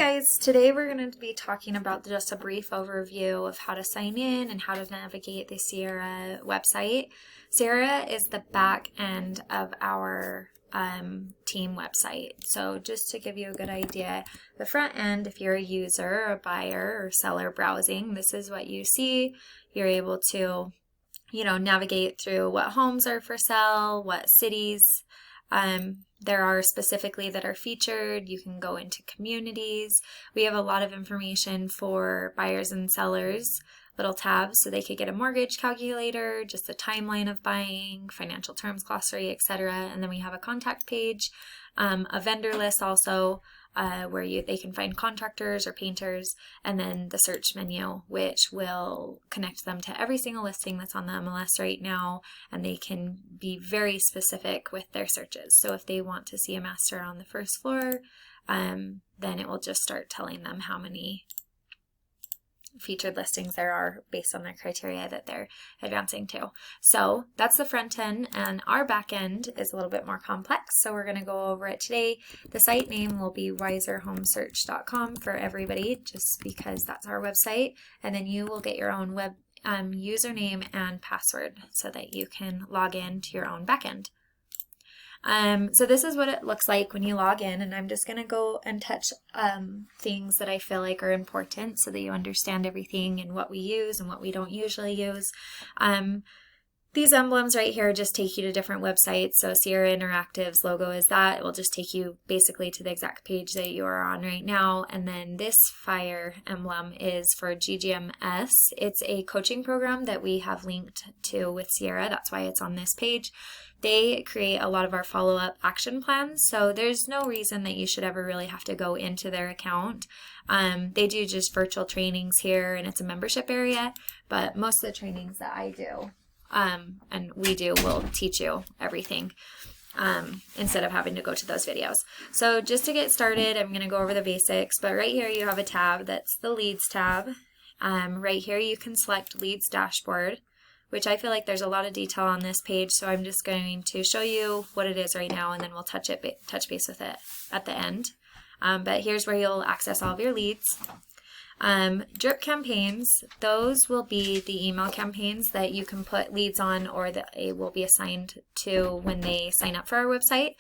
guys, today we're going to be talking about just a brief overview of how to sign in and how to navigate the Sierra website. Sierra is the back end of our team website. So just to give you a good idea, the front end, if you're a user, a buyer, or seller browsing, this is what you see. You're able to, navigate through what homes are for sale, what cities there are specifically that are featured. You can go into communities. We have a lot of information for buyers and sellers, little tabs so they could get a mortgage calculator, just a timeline of buying, financial terms glossary, etc. And then we have a contact page, a vendor list also, where they can find contractors or painters, and then the search menu, which will connect them to every single listing that's on the MLS right now, and they can be very specific with their searches. So if they want to see a master on the first floor, then it will just start telling them how many featured listings there are based on their criteria that they're advancing to. So that's the front end, and our back end is a little bit more complex, so we're going to go over it today. The site name will be wiserhomesearch.com for everybody, just because that's our website, and then you will get your own web username and password so that you can log in to your own backend. So this is what it looks like when you log in, and I'm just going to go and touch things that I feel like are important so that you understand everything and what we use and what we don't usually use. These emblems right here just take you to different websites. So Sierra Interactive's logo is that. It will just take you basically to the exact page that you are on right now. And then this fire emblem is for GGMS. It's a coaching program that we have linked to with Sierra. That's why it's on this page. They create a lot of our follow-up action plans, so there's no reason that you should ever really have to go into their account. They do just virtual trainings here, and it's a membership area, but most of the trainings that I do and we do will teach you everything instead of having to go to those videos. So just to get started, I'm going to go over the basics, but right here you have a tab that's the Leads tab. Right here you can select Leads Dashboard, which I feel like there's a lot of detail on this page, so I'm just going to show you what it is right now, and then we'll touch base with it at the end. But here's where you'll access all of your leads. Drip campaigns, those will be the email campaigns that you can put leads on, or that will be assigned to when they sign up for our website.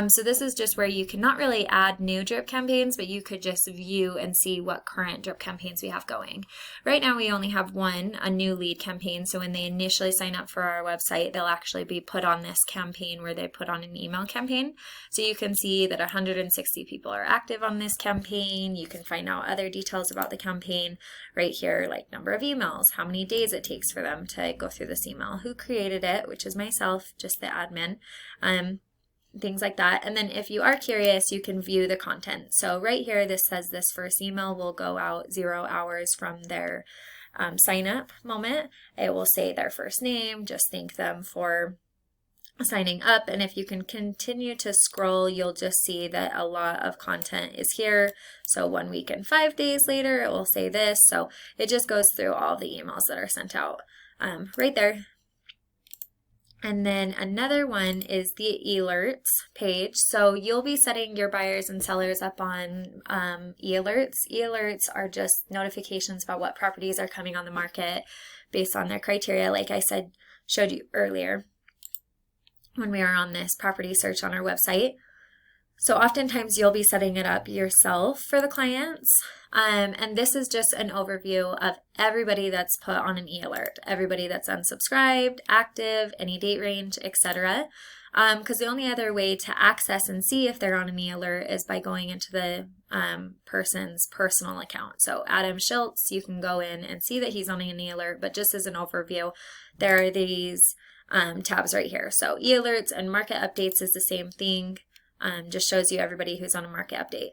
So this is just where you can not really add new drip campaigns, but you could just view and see what current drip campaigns we have going. Right now we only have one, a new lead campaign. So when they initially sign up for our website, they'll actually be put on this campaign where they put on an email campaign. So you can see that 160 people are active on this campaign. You can find out other details about the campaign right here, like number of emails, how many days it takes for them to go through this email, who created it, which is myself, just the admin, things like that. And then if you are curious, you can view the content. So right here, this says this first email will go out 0 hours from their sign up moment. It will say their first name, just thank them for signing up, and if you can continue to scroll, you'll just see that a lot of content is here. So 1 week and 5 days later, it will say this. So it just goes through all the emails that are sent out right there. And then another one is the alerts page. So you'll be setting your buyers and sellers up on e-alerts. E-alerts are just notifications about what properties are coming on the market based on their criteria, like I showed you earlier when we are on this property search on our website. So oftentimes you'll be setting it up yourself for the clients. And this is just an overview of everybody that's put on an e-alert, everybody that's unsubscribed, active, any date range, etc. Because the only other way to access and see if they're on an e-alert is by going into the person's personal account. So Adam Schultz, you can go in and see that he's on an e-alert, but just as an overview, there are these tabs right here. So e-alerts and market updates is the same thing. Just shows you everybody who's on a market update.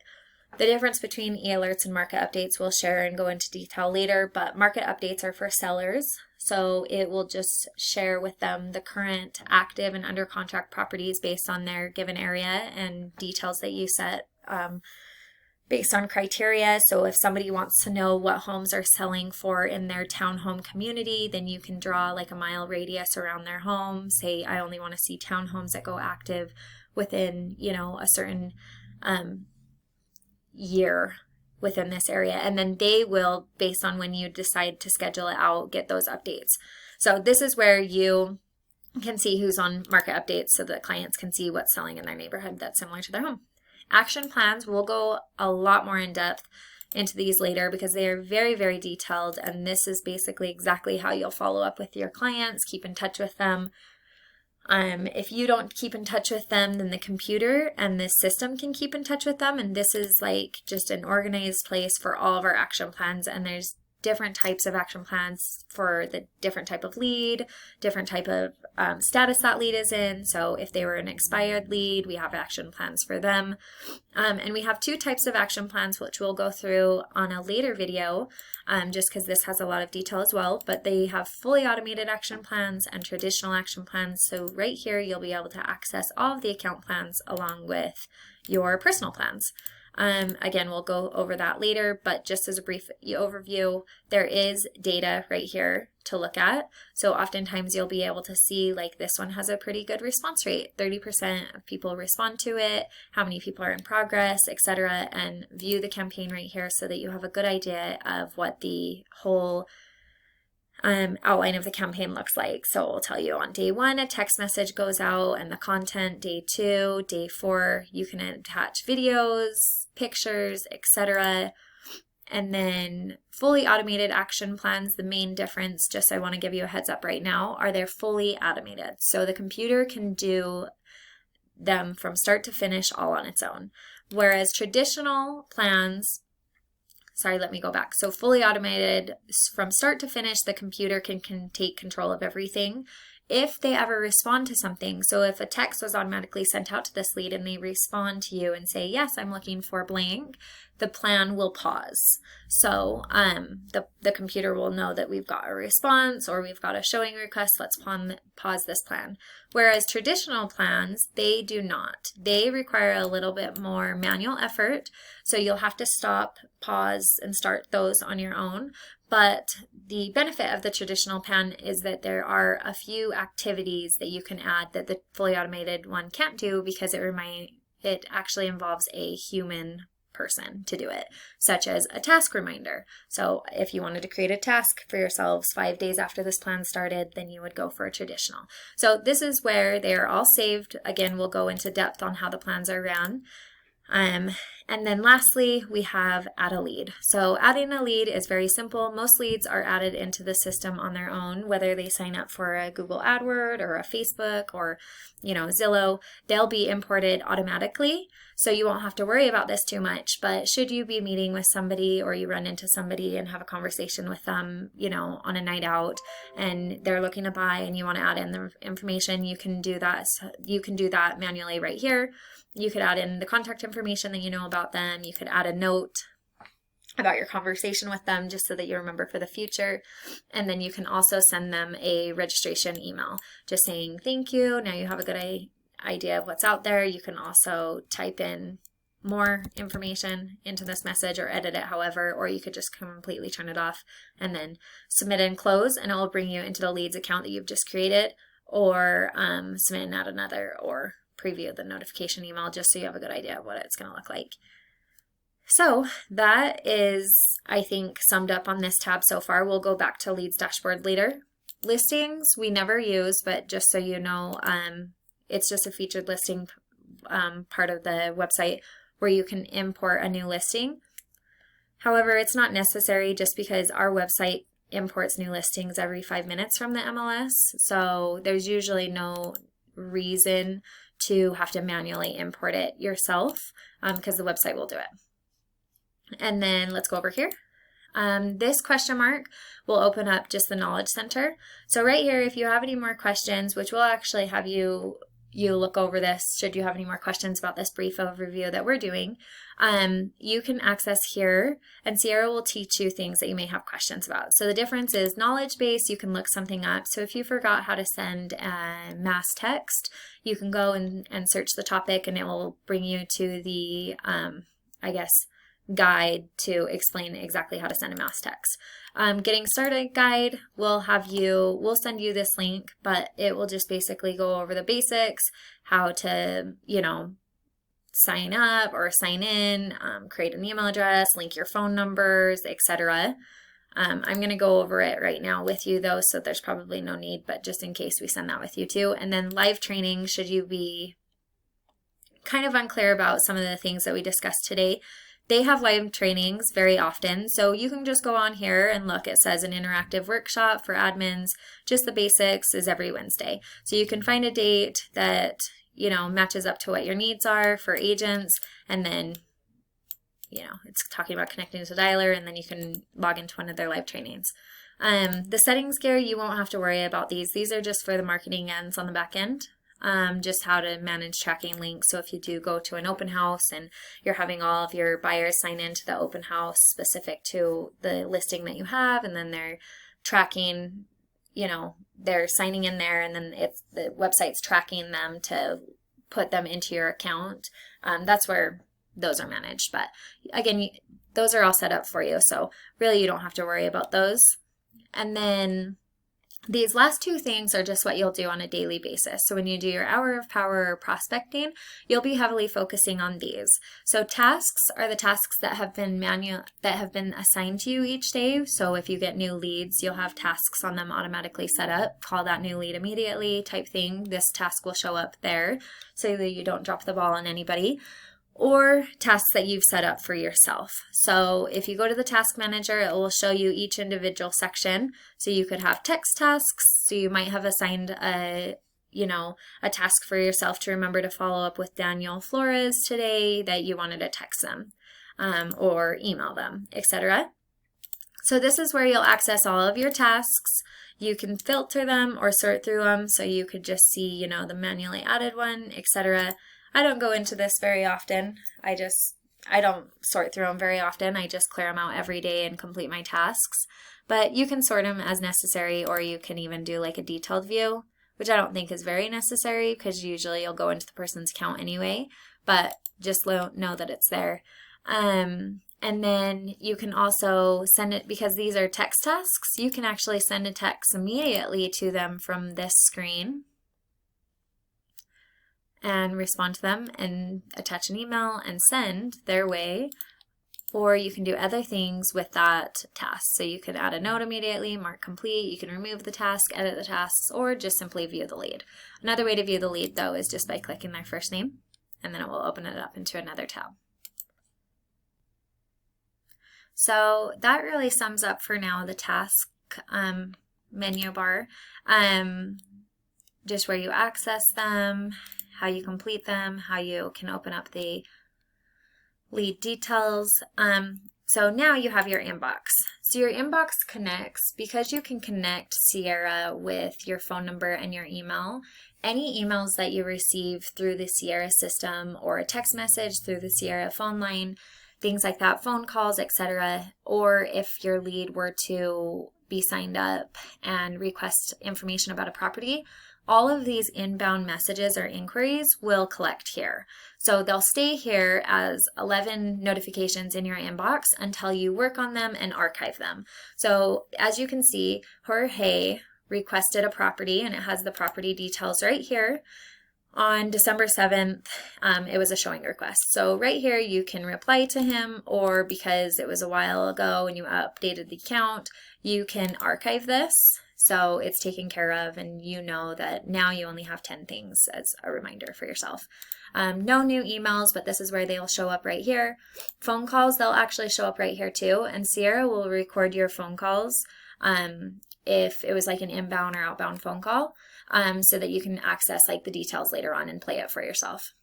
The difference between e-alerts and market updates we'll share and go into detail later, but market updates are for sellers. So it will just share with them the current active and under contract properties based on their given area and details that you set based on criteria. So if somebody wants to know what homes are selling for in their townhome community, then you can draw like a mile radius around their home. Say, I only want to see townhomes that go active within, a certain year within this area. And then they will, based on when you decide to schedule it out, get those updates. So this is where you can see who's on market updates so that clients can see what's selling in their neighborhood that's similar to their home. Action plans, we'll go a lot more in depth into these later because they are very, very detailed. And this is basically exactly how you'll follow up with your clients, keep in touch with them. If you don't keep in touch with them, then the computer and the system can keep in touch with them. And this is like just an organized place for all of our action plans. And there's different types of action plans for the different type of lead, different type of status that lead is in. So if they were an expired lead, we have action plans for them. And we have 2 types of action plans, which we'll go through on a later video, just because this has a lot of detail as well. But they have fully automated action plans and traditional action plans. So right here, you'll be able to access all of the account plans along with your personal plans. Again, we'll go over that later, but just as a brief overview, there is data right here to look at. So oftentimes you'll be able to see like this one has a pretty good response rate. 30% of people respond to it, how many people are in progress, etc., and view the campaign right here so that you have a good idea of what the whole outline of the campaign looks like. So it will tell you on day 1, a text message goes out and the content, day 2, day 4, you can attach videos, pictures, etc. And then fully automated action plans, the main difference, just I want to give you a heads up right now, are they're fully automated. So the computer can do them from start to finish all on its own. Whereas traditional plans, let me go back. So fully automated, from start to finish, the computer can take control of everything. If they ever respond to something, so if a text was automatically sent out to this lead and they respond to you and say, yes, I'm looking for blank, the plan will pause. So the computer will know that we've got a response or we've got a showing request, let's pause this plan. Whereas traditional plans, they do not. They require a little bit more manual effort. So you'll have to stop, pause, and start those on your own. But the benefit of the traditional plan is that there are a few activities that you can add that the fully automated one can't do because it actually involves a human person to do it, such as a task reminder. So if you wanted to create a task for yourselves 5 days after this plan started, then you would go for a traditional. So this is where they are all saved. Again, we'll go into depth on how the plans are ran. And then lastly, we have add a lead. So adding a lead is very simple. Most leads are added into the system on their own, whether they sign up for a Google AdWord or a Facebook or, Zillow, they'll be imported automatically. So you won't have to worry about this too much. But should you be meeting with somebody or you run into somebody and have a conversation with them, on a night out and they're looking to buy and you want to add in the information, you can do that. You can do that manually right here. You could add in the contact information that you know about them. You could add a note about your conversation with them just so that you remember for the future. And then you can also send them a registration email just saying thank you. Now you have a good idea of what's out there. You can also type in more information into this message or edit it however, or you could just completely turn it off and then submit and close, and it will bring you into the leads account that you've just created, or submit and add another, or preview the notification email just so you have a good idea of what it's going to look like. So that is, I think, summed up on this tab so far. We'll go back to Leads Dashboard later. Listings we never use, but just so you know, it's just a featured listing part of the website where you can import a new listing. However, it's not necessary just because our website imports new listings every 5 minutes from the MLS. So there's usually no reason to have to manually import it yourself because the website will do it. And then let's go over here. This question mark will open up just the Knowledge Center. So right here, if you have any more questions, which we'll actually have you look over this should you have any more questions about this brief overview that we're doing, you can access here and Sierra will teach you things that you may have questions about. So the difference is knowledge base, you can look something up. So if you forgot how to send mass text, you can go and search the topic and it will bring you to the, guide to explain exactly how to send a mass text. Getting started guide, we'll send you this link, but it will just basically go over the basics, how to, sign up or sign in, create an email address, link your phone numbers, etc. I'm going to go over it right now with you though, so there's probably no need, but just in case we send that with you too. And then live training, should you be kind of unclear about some of the things that we discussed today, they have live trainings very often. So you can just go on here and look, it says an interactive workshop for admins, just the basics is every Wednesday. So you can find a date that, you know, matches up to what your needs are for agents, and then, you know, it's talking about connecting to Dialer, and then you can log into one of their live trainings. The settings gear, you won't have to worry about these. These are just for the marketing ends on the back end. Just how to manage tracking links. So if you do go to an open house and you're having all of your buyers sign into the open house specific to the listing that you have, and then they're tracking, you know, they're signing in there, and then it's the website's tracking them to put them into your account. That's where those are managed. But again, those are all set up for you. So really you don't have to worry about those. And then these last two things are just what you'll do on a daily basis. So when you do your hour of power or prospecting, you'll be heavily focusing on these. So tasks are the tasks that have been assigned to you each day. So if you get new leads, you'll have tasks on them automatically set up. Call that new lead immediately type thing. This task will show up there so that you don't drop the ball on anybody. Or tasks that you've set up for yourself. So if you go to the task manager, it will show you each individual section. So you could have text tasks. So you might have assigned a task for yourself to remember to follow up with Daniel Flores today that you wanted to text them or email them, etc. So this is where you'll access all of your tasks. You can filter them or sort through them. So you could just see, you know, the manually added one, etc. I don't go into this very often. I don't sort through them very often. I just clear them out every day and complete my tasks. But you can sort them as necessary, or you can even do like a detailed view, which I don't think is very necessary because usually you'll go into the person's account anyway, but just know that it's there. And then you can also send it, because these are text tasks, you can actually send a text immediately to them from this screen and respond to them and attach an email and send their way. Or you can do other things with that task. So you could add a note immediately, mark complete, you can remove the task, edit the tasks, or just simply view the lead. Another way to view the lead though is just by clicking their first name, and then it will open it up into another tab. So that really sums up for now the task menu bar. Just where you access them, how you complete them, how you can open up the lead details. So now you have your inbox. So your inbox connects, because you can connect Sierra with your phone number and your email. Any emails that you receive through the Sierra system, or a text message through the Sierra phone line, things like that, phone calls, etc. Or if your lead were to be signed up and request information about a property, all of these inbound messages or inquiries will collect here. So they'll stay here as 11 notifications in your inbox until you work on them and archive them. So as you can see, Jorge requested a property, and it has the property details right here. On December 7th, it was a showing request. So right here, you can reply to him, or because it was a while ago and you updated the account, you can archive this. So it's taken care of, and you know that now you only have 10 things as a reminder for yourself. No new emails, but this is where they'll show up right here. Phone calls, they'll actually show up right here too, and Sierra will record your phone calls if it was like an inbound or outbound phone call, so that you can access like the details later on and play it for yourself.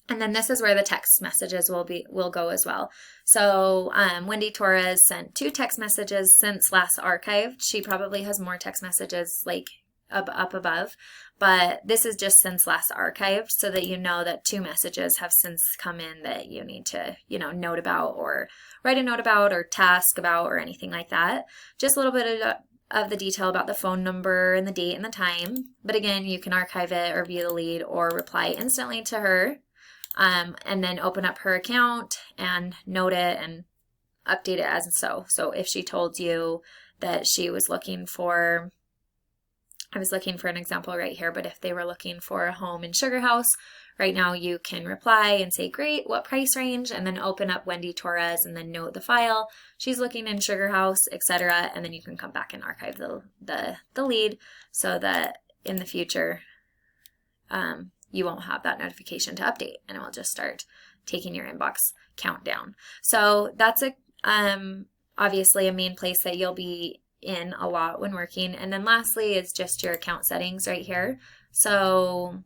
And then this is where the text messages will go as well. So Wendy Torres sent 2 text messages since last archived. She probably has more text messages like up above, but this is just since last archived, so that you know that 2 messages have since come in that you need to, you know, note about or write a note about or task about or anything like that. Just a little bit of the detail about the phone number and the date and the time. But again, you can archive it or view the lead or reply instantly to her. And then open up her account and note it and update it as so. So if she told you that she was looking for, I was looking for an example right here, but if they were looking for a home in Sugar House, Right now you can reply and say, great, what price range? And then open up Wendy Torres and then note the file. She's looking in Sugar House, etc. And then you can come back and archive the lead so that in the future you won't have that notification to update, and it will just start taking your inbox count down. So that's obviously a main place that you'll be in a lot when working. And then lastly is just your account settings right here. So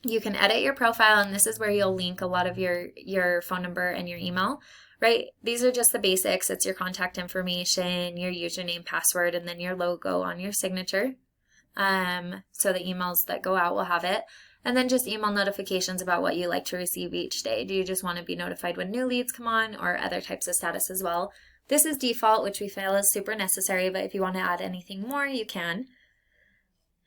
you can edit your profile, and this is where you'll link a lot of your phone number and your email, right? These are just the basics. It's your contact information, your username, password, and then your logo on your signature. So the emails that go out will have it. And then just email notifications about what you like to receive each day. Do you just want to be notified when new leads come on, or other types of status as well? This is default, which we feel is super necessary, but if you want to add anything more, you can.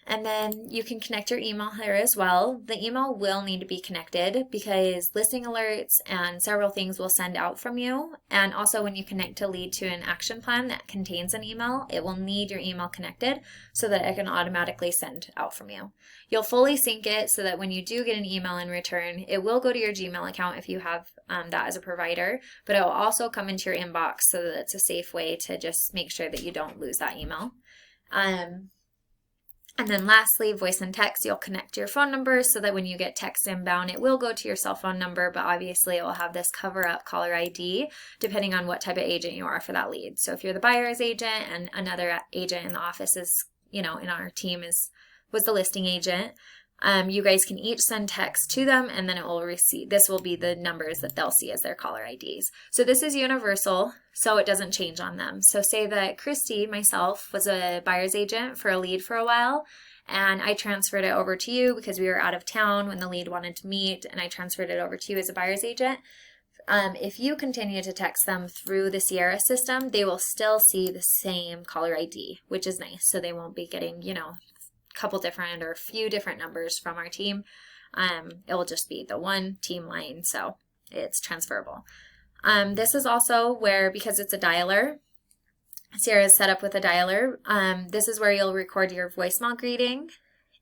And then you can connect your email here as well. The email will need to be connected because listing alerts and several things will send out from you. And also when you connect a lead to an action plan that contains an email, it will need your email connected so that it can automatically send out from you. You'll fully sync it so that when you do get an email in return, it will go to your Gmail account if you have that as a provider, but it will also come into your inbox so that it's a safe way to just make sure that you don't lose that email. And then lastly, voice and text, you'll connect your phone number so that when you get text inbound, it will go to your cell phone number, but obviously it will have this cover up caller ID depending on what type of agent you are for that lead. So if you're the buyer's agent and another agent in the office is, in our team was the listing agent, you guys can each send text to them, and then it will receive, this will be the numbers that they'll see as their caller IDs. So this is universal, so it doesn't change on them. So say that Christy, myself, was a buyer's agent for a lead for a while, and I transferred it over to you because we were out of town when the lead wanted to meet, and I transferred it over to you as a buyer's agent. If you continue to text them through the Sierra system, they will still see the same caller ID, which is nice. So they won't be getting, couple different or a few different numbers from our team. It will just be the one team line, so it's transferable. This is also where, because it's a dialer, Sierra is set up with a dialer. This is where you'll record your voicemail greeting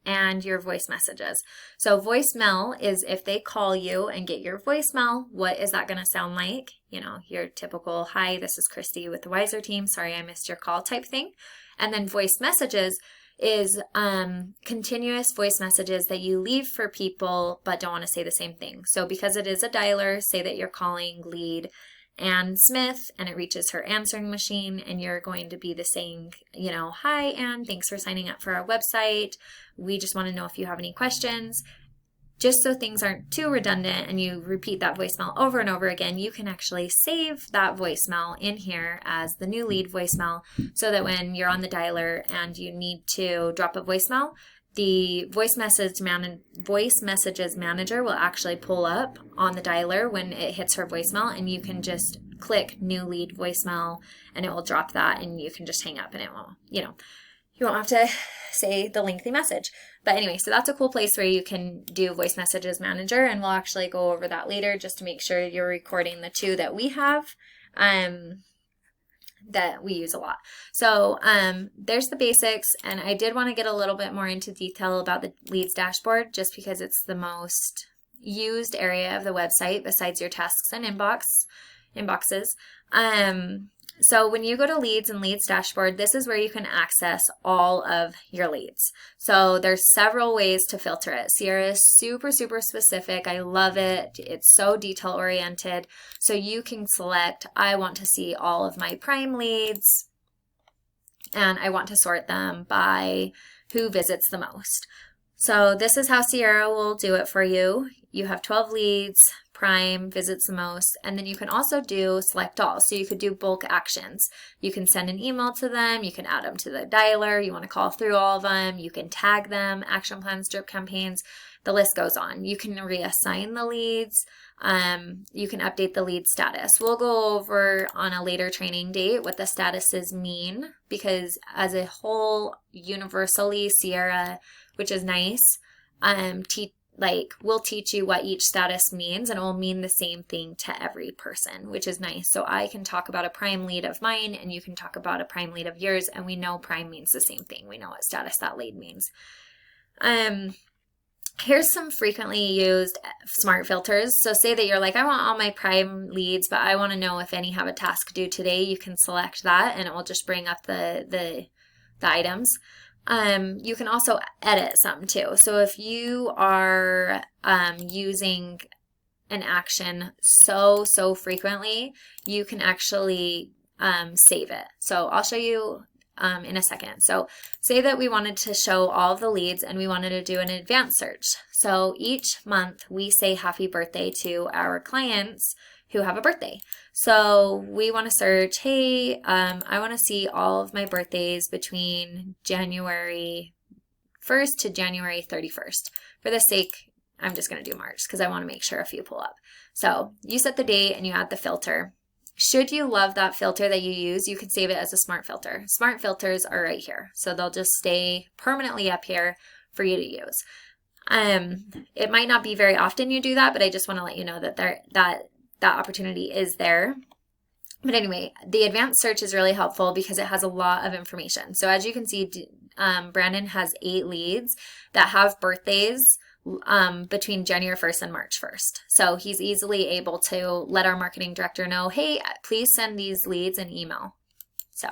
and your voice messages. So voicemail is if they call you and get your voicemail, what is that going to sound like? Your typical, hi, this is Christy with the Wiser team. Sorry, I missed your call type thing. And then voice messages is continuous voice messages that you leave for people but don't want to say the same thing. So because it is a dialer, say that you're calling lead Ann Smith and it reaches her answering machine, and you're going to be saying, hi Ann, thanks for signing up for our website. We just want to know if you have any questions. Just so things aren't too redundant and you repeat that voicemail over and over again, you can actually save that voicemail in here as the new lead voicemail so that when you're on the dialer and you need to drop a voicemail, the voice messages manager will actually pull up on the dialer when it hits her voicemail, and you can just click new lead voicemail and it will drop that, and you can just hang up and it won't, you won't have to say the lengthy message. But anyway, so that's a cool place where you can do voice messages manager, and we'll actually go over that later just to make sure you're recording the two that we have that we use a lot. So there's the basics, and I did want to get a little bit more into detail about the leads dashboard just because it's the most used area of the website besides your tasks and inboxes. So when you go to leads and leads dashboard, this is where you can access all of your leads. So there's several ways to filter it. Sierra is super, super specific. I love it. It's so detail oriented. So you can select, I want to see all of my prime leads, and I want to sort them by who visits the most. So this is how Sierra will do it for you. You have 12 leads, prime, visits the most, and then you can also do select all. So you could do bulk actions. You can send an email to them, you can add them to the dialer, you want to call through all of them, you can tag them, action plans, drip campaigns, the list goes on. You can reassign the leads, you can update the lead status. We'll go over on a later training date what the statuses mean, because as a whole, universally, Sierra, which is nice, we'll teach you what each status means, and it will mean the same thing to every person, which is nice. So I can talk about a prime lead of mine, and you can talk about a prime lead of yours, and we know prime means the same thing. We know what status that lead means. Here's some frequently used smart filters. So say that you're like, I want all my prime leads, but I want to know if any have a task due today. You can select that and it will just bring up the items. You can also edit some too. So if you are using an action so frequently, you can actually save it. So I'll show you in a second. So say that we wanted to show all of the leads and we wanted to do an advanced search. So each month we say happy birthday to our clients who have a birthday. So we want to search, hey, I want to see all of my birthdays between January 1st to January 31st. For the sake, I'm just going to do March because I want to make sure a few pull up. So you set the date and you add the filter. Should you love that filter that you use, you can save it as a smart filter. Smart filters are right here. So they'll just stay permanently up here for you to use. It might not be very often you do that, but I just want to let you know that that opportunity is there. But anyway, the advanced search is really helpful because it has a lot of information. So as you can see, Brandon has 8 leads that have birthdays between January 1st and March 1st. So he's easily able to let our marketing director know, hey, please send these leads an email. So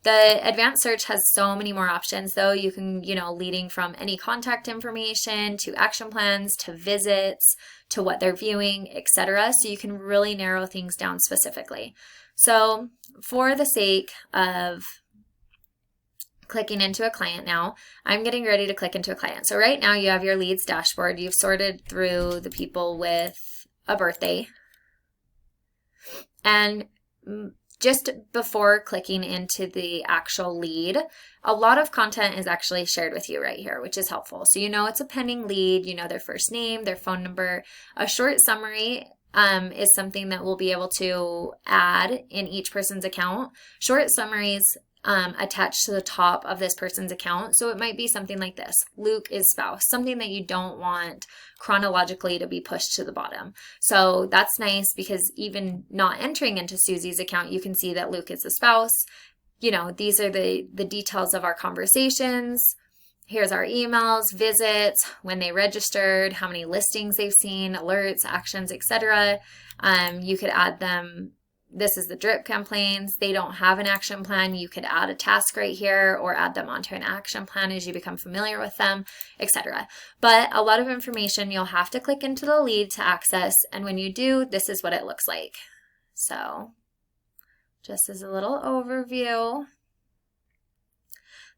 the advanced search has so many more options though. You can, leading from any contact information to action plans to visits to what they're viewing, etc. So you can really narrow things down specifically. So for the sake of clicking into a client now, I'm getting ready to click into a client. So right now you have your leads dashboard. You've sorted through the people with a birthday. And just before clicking into the actual lead, a lot of content is actually shared with you right here, which is helpful. So it's a pending lead, their first name, their phone number. A short summary is something that we'll be able to add in each person's account. Short summaries attached to the top of this person's account. So it might be something like this: Luke is spouse, something that you don't want chronologically to be pushed to the bottom. So that's nice because even not entering into Susie's account, you can see that Luke is the spouse. These are the details of our conversations. Here's our emails, visits, when they registered, how many listings they've seen, alerts, actions, etc. You could add them. This is the drip campaigns. They don't have an action plan. You could add a task right here or add them onto an action plan as you become familiar with them, etc. But a lot of information you'll have to click into the lead to access. And when you do, this is what it looks like. So just as a little overview,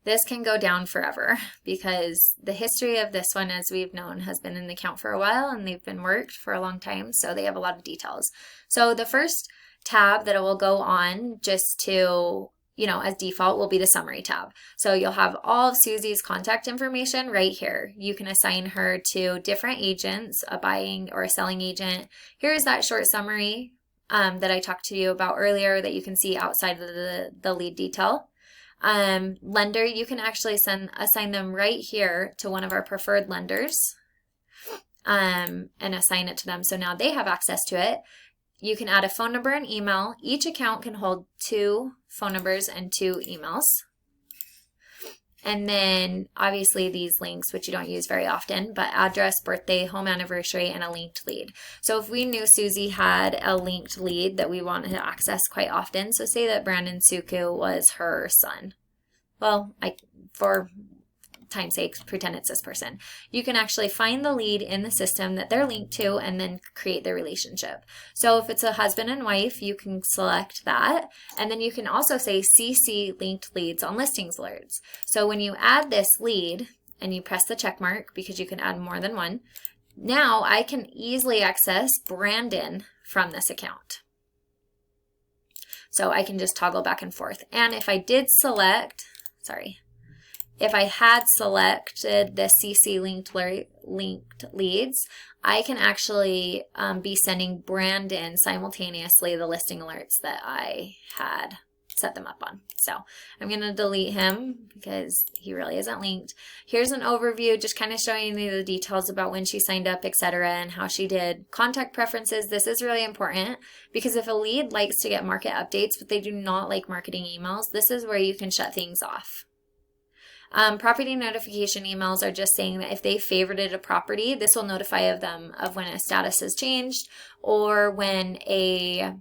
this can go down forever because the history of this one, as we've known, has been in the account for a while and they've been worked for a long time. So they have a lot of details. So the first tab that it will go on just to, as default will be the summary tab. So you'll have all of Susie's contact information right here. You can assign her to different agents, a buying or a selling agent. Here's that short summary that I talked to you about earlier that you can see outside of the lead detail. Lender, you can actually assign them right here to one of our preferred lenders and assign it to them. So now they have access to it. You can add a phone number and email. Each account can hold 2 phone numbers and 2 emails. And then obviously these links, which you don't use very often, but address, birthday, home anniversary, and a linked lead. So if we knew Susie had a linked lead that we wanted to access quite often, so say that Brandon Suku was her son. Well, for time's sake, pretend it's this person. You can actually find the lead in the system that they're linked to and then create the relationship. So if it's a husband and wife, you can select that. And then you can also say CC linked leads on listings alerts. So when you add this lead and you press the check mark, because you can add more than one, now I can easily access Brandon from this account. So I can just toggle back and forth. And if I did select, if I had selected the CC linked leads, I can actually be sending Brandon simultaneously the listing alerts that I had set them up on. So I'm going to delete him because he really isn't linked. Here's an overview, just kind of showing you the details about when she signed up, etc., and how she did. Contact preferences, this is really important because if a lead likes to get market updates, but they do not like marketing emails, this is where you can shut things off. Property notification emails are just saying that if they favorited a property, this will notify them of when a status has changed or when a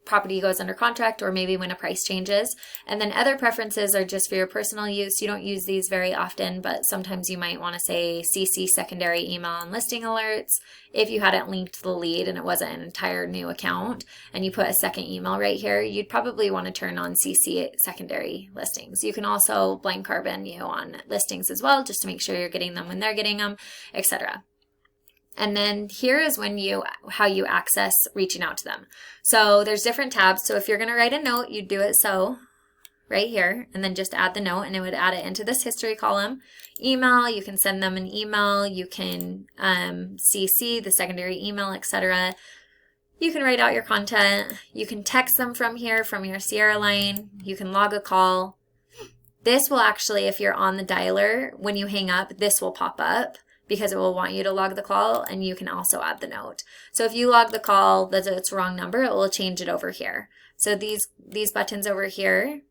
property goes under contract or maybe when a price changes. And then other preferences are just for your personal use. You don't use these very often, but sometimes you might want to say CC secondary email and listing alerts. If you hadn't linked the lead and it wasn't an entire new account and you put a second email right here, you'd probably want to turn on CC secondary listings. You can also blind carbon you on listings as well, just to make sure you're getting them when they're getting them, etc. And then here is how you access reaching out to them. So there's different tabs. So if you're going to write a note, you do it so right here, and then just add the note, and it would add it into this history column. Email, you can send them an email. You can CC the secondary email, etc. You can write out your content. You can text them from here, from your Sierra line. You can log a call. This will actually, if you're on the dialer, when you hang up, this will pop up, because it will want you to log the call, and you can also add the note. So if you log the call that it's a wrong number, it will change it over here. So these buttons over here,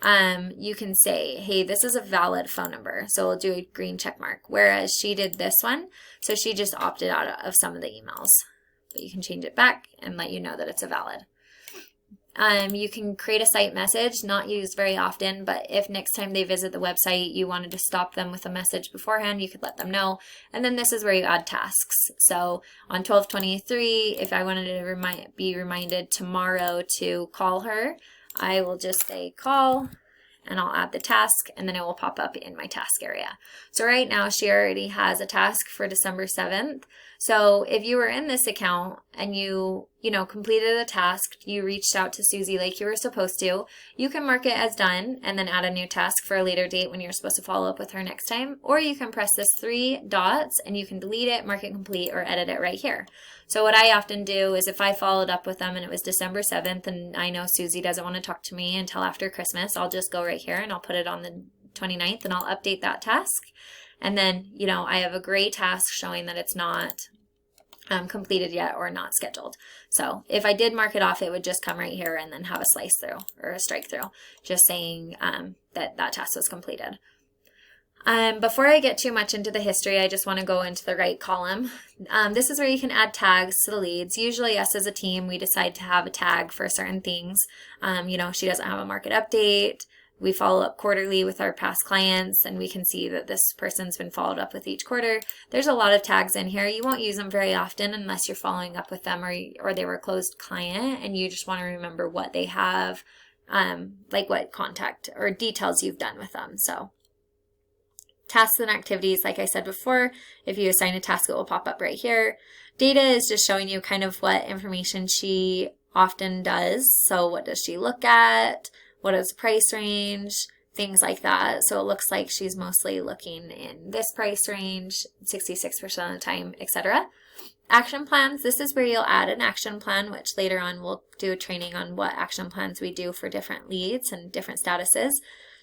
you can say, hey, this is a valid phone number. So we'll do a green check mark, whereas she did this one. So she just opted out of some of the emails. But you can change it back and let you know that it's a valid. You can create a site message, not used very often, but if next time they visit the website you wanted to stop them with a message beforehand, you could let them know. And then this is where you add tasks. So on 12/23, if I wanted to be reminded tomorrow to call her, I will just say call, and I'll add the task, and then it will pop up in my task area. So right now she already has a task for December 7th. So if you were in this account and you completed a task, you reached out to Susie like you were supposed to, you can mark it as done and then add a new task for a later date when you're supposed to follow up with her next time. Or you can press this 3 dots and you can delete it, mark it complete, or edit it right here. So what I often do is if I followed up with them and it was December 7th and I know Susie doesn't want to talk to me until after Christmas, I'll just go right here and I'll put it on the 29th and I'll update that task. And then, I have a gray task showing that it's not completed yet or not scheduled. So if I did mark it off, it would just come right here and then have a slice through or a strike through, just saying that task was completed. Before I get too much into the history, I just want to go into the right column. This is where you can add tags to the leads. Usually us as a team, we decide to have a tag for certain things. She doesn't have a market update. We follow up quarterly with our past clients, and we can see that this person's been followed up with each quarter. There's a lot of tags in here. You won't use them very often unless you're following up with them or they were a closed client and you just want to remember what they have, like what contact or details you've done with them. So tasks and activities, like I said before, if you assign a task, it will pop up right here. Data is just showing you kind of what information she often does. So what does she look at? What is price range? Things like that. So it looks like she's mostly looking in this price range, 66% of the time, etc. Action plans. This is where you'll add an action plan, which later on we'll do a training on what action plans we do for different leads and different statuses.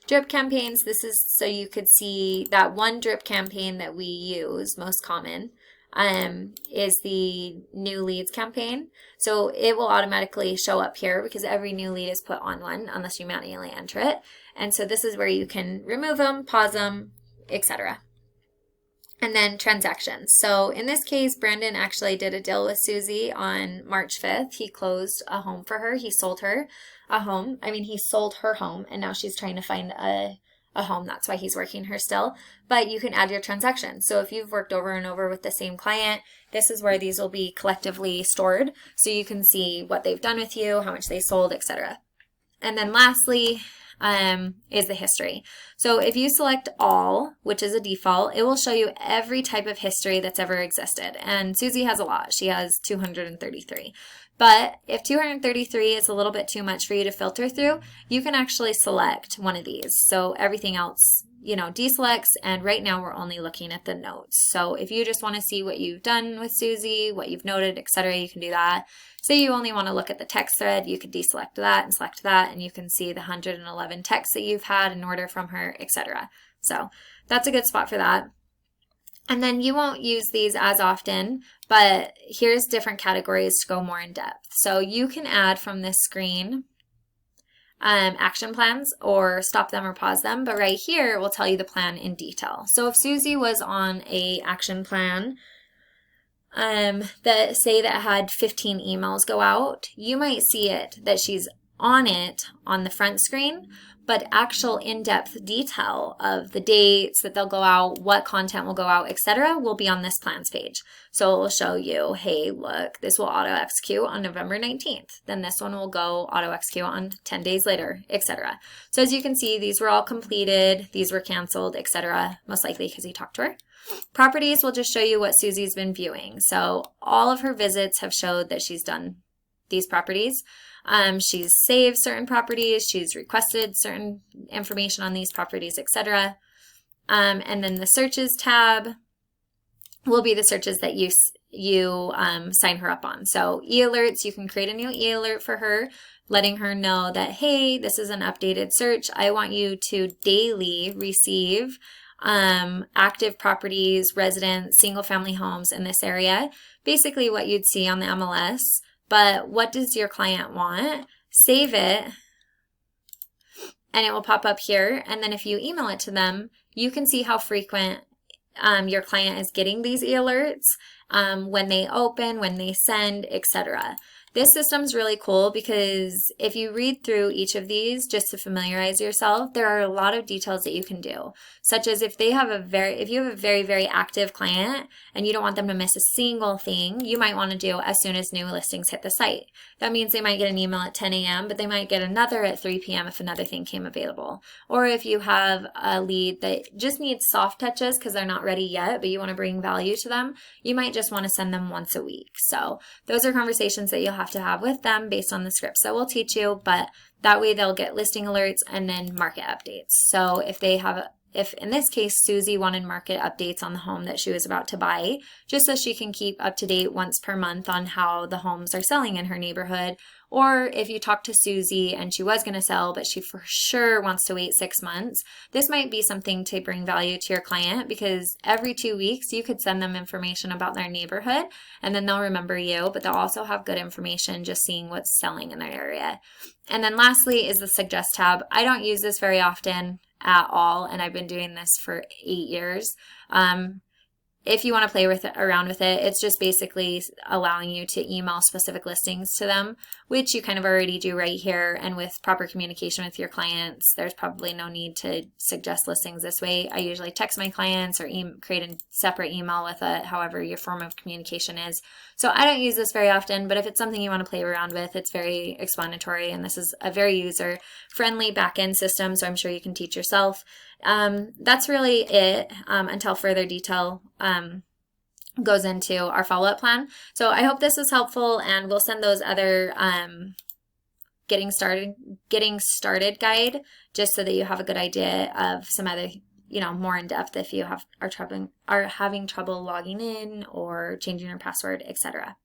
Drip campaigns. This is so you could see that one drip campaign that we use, most common, is the new leads campaign. So it will automatically show up here because every new lead is put on one unless you manually enter it. And so this is where you can remove them, pause them, etc. And then transactions. So in this case, Brandon actually did a deal with Susie on March 5th. He closed a home for her. He sold her a home. He sold her home, and now she's trying to find a home. That's why he's working her still. But you can add your transactions. So if you've worked over and over with the same client, this is where these will be collectively stored. So you can see what they've done with you, how much they sold, etc. And then lastly is the history. So if you select all, which is a default, it will show you every type of history that's ever existed. And Susie has a lot. She has 233. But if 233 is a little bit too much for you to filter through, you can actually select one of these. So everything else, deselects, and right now we're only looking at the notes. So if you just want to see what you've done with Susie, what you've noted, etc., you can do that. Say you only want to look at the text thread, you could deselect that and select that, and you can see the 111 texts that you've had in order from her, etc. So that's a good spot for that. And then you won't use these as often, but here's different categories to go more in depth. So you can add from this screen action plans or stop them or pause them, but right here it will tell you the plan in detail. So if Susie was on a action plan that had 15 emails go out, you might see it that she's on it on the front screen, but actual in-depth detail of the dates that they'll go out, what content will go out, etc., will be on this plans page. So it will show you, hey, look, this will auto execute on November 19th. Then this one will go auto execute on 10 days later, etc. So as you can see, these were all completed, these were canceled, etc., most likely because he talked to her. Properties will just show you what Susie's been viewing. So all of her visits have showed that she's done these properties. She's saved certain properties, she's requested certain information on these properties, etc. And then the searches tab will be the searches that you sign her up on. So e-alerts, you can create a new e-alert for her, letting her know that, hey, this is an updated search. I want you to daily receive active properties, residents, single family homes in this area. Basically what you'd see on the MLS. But what does your client want? Save it, and it will pop up here. And then if you email it to them, you can see how frequent your client is getting these alerts, when they open, when they send, etc. This system's really cool because if you read through each of these just to familiarize yourself, there are a lot of details that you can do, such as if you have a very, very active client and you don't want them to miss a single thing, you might want to do as soon as new listings hit the site. That means they might get an email at 10 a.m., but they might get another at 3 p.m. if another thing came available. Or if you have a lead that just needs soft touches because they're not ready yet, but you want to bring value to them, you might just want to send them once a week. So those are conversations that you'll have to have with them based on the scripts that we'll teach you, but that way they'll get listing alerts and then market updates. So if in this case, Susie wanted market updates on the home that she was about to buy, just so she can keep up to date once per month on how the homes are selling in her neighborhood. Or if you talk to Susie and she was going to sell, but she for sure wants to wait 6 months, this might be something to bring value to your client, because every 2 weeks you could send them information about their neighborhood and then they'll remember you, but they'll also have good information just seeing what's selling in their area. And then lastly is the suggest tab. I don't use this very often at all, and I've been doing this for 8 years. If you want to play around with it, it's just basically allowing you to email specific listings to them, which you kind of already do right here. And with proper communication with your clients, there's probably no need to suggest listings this way. I usually text my clients or create a separate email with it, however your form of communication is. So I don't use this very often, but if it's something you want to play around with, it's very explanatory, and this is a very user-friendly back-end system, so I'm sure you can teach yourself. That's really it until further detail goes into our follow-up plan. So I hope this was helpful, and we'll send those other getting started guide just so that you have a good idea of some other, more in depth if you are having trouble logging in or changing your password, etc.